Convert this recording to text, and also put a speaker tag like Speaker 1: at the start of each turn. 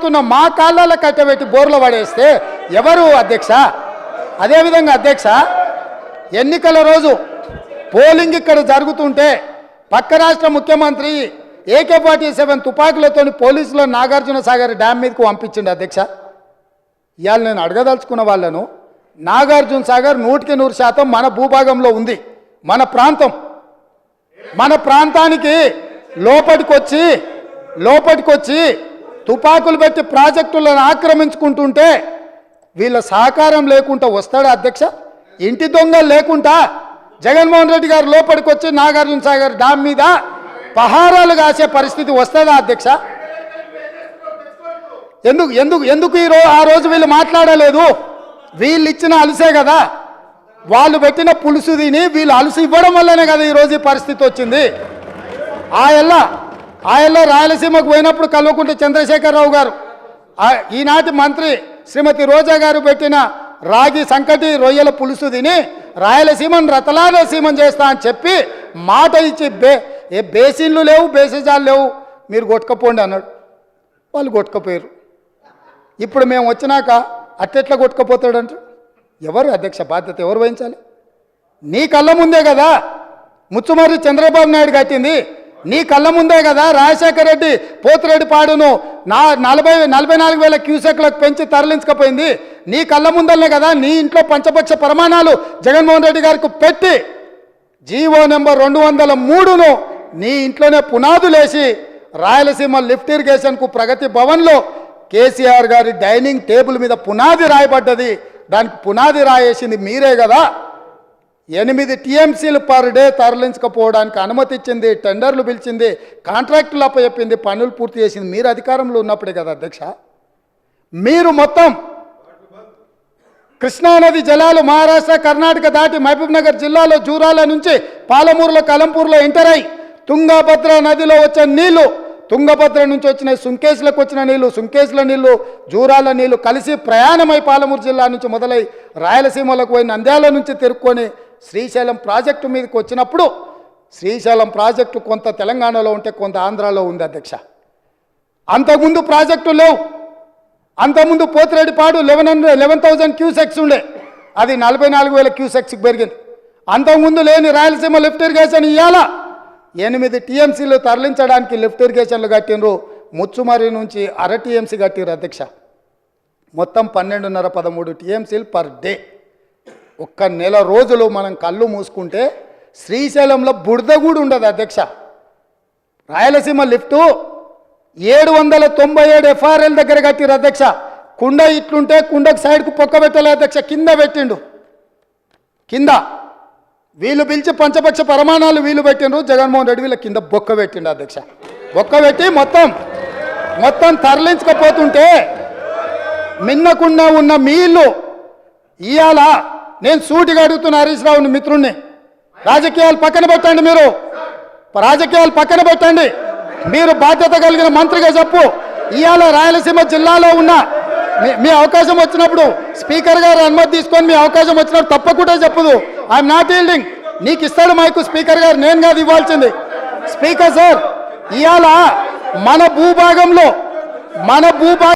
Speaker 1: తాగుతున్న మా కాళ్ళలో కట్టబెట్టి బోర్లు పడేస్తే ఎవరు అధ్యక్ష? అదేవిధంగా అధ్యక్ష, ఎన్నికల రోజు పోలింగ్ ఇక్కడ జరుగుతుంటే పక్క రాష్ట్ర ముఖ్యమంత్రి AK-47 తుపాకులతో పోలీసులు నాగార్జున సాగర్ డ్యామ్ మీదకు పంపించిండు అధ్యక్ష. ఇవాళ నేను అడగదలుచుకున్న వాళ్ళను, నాగార్జున సాగర్ 100% మన భూభాగంలో ఉంది, మన ప్రాంతం. మన ప్రాంతానికి లోపటికొచ్చి తుపాకులు పెట్టి ప్రాజెక్టులను ఆక్రమించుకుంటుంటే వీళ్ళ సహకారం లేకుండా వస్తాడా అధ్యక్ష? ఇంటి దొంగలు లేకుండా జగన్మోహన్ రెడ్డి గారు లోపలికొచ్చి నాగార్జున సాగర్ డ్యామ్ మీద పహారాలు కాసే పరిస్థితి వస్తుందా అధ్యక్ష? ఎందుకు ఆ రోజు వీళ్ళు మాట్లాడలేదు? వీళ్ళు ఇచ్చిన అలసే కదా, వాళ్ళు పెట్టిన పులుసు తిని వీళ్ళు అలసి ఇవ్వడం వల్లనే కదా ఈరోజు ఈ పరిస్థితి వచ్చింది. ఆయల్ల రాయలసీమకు పోయినప్పుడు కల్వకుంట్ల చంద్రశేఖరరావు గారు, ఈనాటి మంత్రి శ్రీమతి రోజా గారు పెట్టిన రాగి సంకటి రొయ్యల పులుసు తిని రాయలసీమను రతలాలసీమం చేస్తా అని చెప్పి మాట ఇచ్చి బేసిన్లు లేవు, బేసిజాలు లేవు, మీరు కొట్టుకపోండి అన్నాడు. వాళ్ళు కొట్టుకపోయారు. ఇప్పుడు మేము వచ్చినాక అట్టెట్లా కొట్టుకపోతాడంట? ఎవరు అధ్యక్ష బాధ్యత ఎవరు వహించాలి? నీ కళ్ళ ముందే కదా ముచ్చుమర్రి చంద్రబాబు నాయుడు కట్టింది, నీ కళ్ళ ముందే కదా రాజశేఖర రెడ్డి పోతిరెడ్డి పాడును 44,000 క్యూసెక్లకు పెంచి తరలించకపోయింది, నీ కళ్ళ ముందలనే కదా నీ ఇంట్లో పంచపక్ష ప్రమాణాలు జగన్మోహన్ రెడ్డి గారికి పెట్టి జీవో నెంబర్ 203ను నీ ఇంట్లోనే పునాదులేసి రాయలసీమ లిఫ్ట్ ఇరిగేషన్కు ప్రగతి భవన్లో కేసీఆర్ గారి డైనింగ్ టేబుల్ మీద పునాది రాయబడ్డది. దానికి పునాది రాయేసింది మీరే కదా. 8 TMCలు పర్ డే తరలించకపోవడానికి అనుమతి ఇచ్చింది, టెండర్లు పిలిచింది, కాంట్రాక్టులు అప్పచెప్పింది, పనులు పూర్తి చేసింది మీరు అధికారంలో ఉన్నప్పుడే కదా అధ్యక్ష. మీరు మొత్తం కృష్ణానది జలాలు మహారాష్ట్ర కర్ణాటక దాటి మహబూబ్నగర్ జిల్లాలో జూరాల నుంచి పాలమూరులో కలంపూర్లో ఎంటర్ అయి తుంగభద్ర నదిలో వచ్చే నీళ్లు, తుంగభద్ర నుంచి వచ్చిన సుంకేశ్లకు వచ్చిన నీళ్లు, సుంకేశ్ల నీళ్లు జూరాల నీళ్లు కలిసి ప్రయాణమై పాలమూరు జిల్లా నుంచి మొదలై రాయలసీమలకు పోయి నంద్యాల నుంచి తిరుక్కొని శ్రీశైలం ప్రాజెక్టు మీదకి వచ్చినప్పుడు శ్రీశైలం ప్రాజెక్టు కొంత తెలంగాణలో ఉంటే కొంత ఆంధ్రాలో ఉంది అధ్యక్ష. అంతకుముందు ప్రాజెక్టు లేవు. అంతకుముందు పోతిరెడ్డిపాడు 11,000 క్యూసెక్స్ ఉండే, అది 44,000 క్యూసెక్స్కి పెరిగింది. అంతకుముందు లేని రాయలసీమ లిఫ్ట్ ఇరిగేషన్ ఇవ్వాలా 8 TMCలు తరలించడానికి లిఫ్ట్ ఇరిగేషన్లు కట్టినరు. ముచ్చుమర్రి నుంచి 1/2 TMC కట్టిరు అధ్యక్ష. మొత్తం 12.5-13 TMCలు పర్ డే. ఒక్క నెల రోజులు మనం కళ్ళు మూసుకుంటే శ్రీశైలంలో బురద కూడా ఉండదు అధ్యక్ష. రాయలసీమ లిఫ్టు 797 FRL దగ్గర కట్టిరు అధ్యక్ష. కుండ ఇట్లుంటే కుండకు సైడ్కు పొక్క పెట్టలే అధ్యక్ష, కింద పెట్టిండు. కింద వీళ్ళు పిలిచి పంచపక్ష ప్రమాణాలు వీళ్ళు పెట్టిండ్రు, జగన్మోహన్ రెడ్డి వీళ్ళ కింద బొక్క పెట్టిండు అధ్యక్ష. బొక్క పెట్టి మొత్తం తరలించకపోతుంటే మిన్నకుండా ఉన్న మీ ఇల్లు ఇవాళ నేను సూటిగా అడుగుతున్న హరీష్ రావుని మిత్రుణ్ణి, రాజకీయాలు పక్కన పెట్టండి, మీరు రాజకీయాలు పక్కన పెట్టండి, మీరు బాధ్యత కలిగిన మంత్రిగా చెప్పు. ఇవాళ రాయలసీమ జిల్లాలో ఉన్న మీ అవకాశం వచ్చినప్పుడు స్పీకర్ గారు అనుమతి తీసుకొని మీ అవకాశం వచ్చినప్పుడు తప్పకుండా చెప్పదు. I'm not yielding. నీకు ఇస్తాడు మైకు స్పీకర్ గారు, నేను కాదు ఇవ్వాల్సింది. స్పీకర్ సార్, ఇవాళ మన భూభాగంలో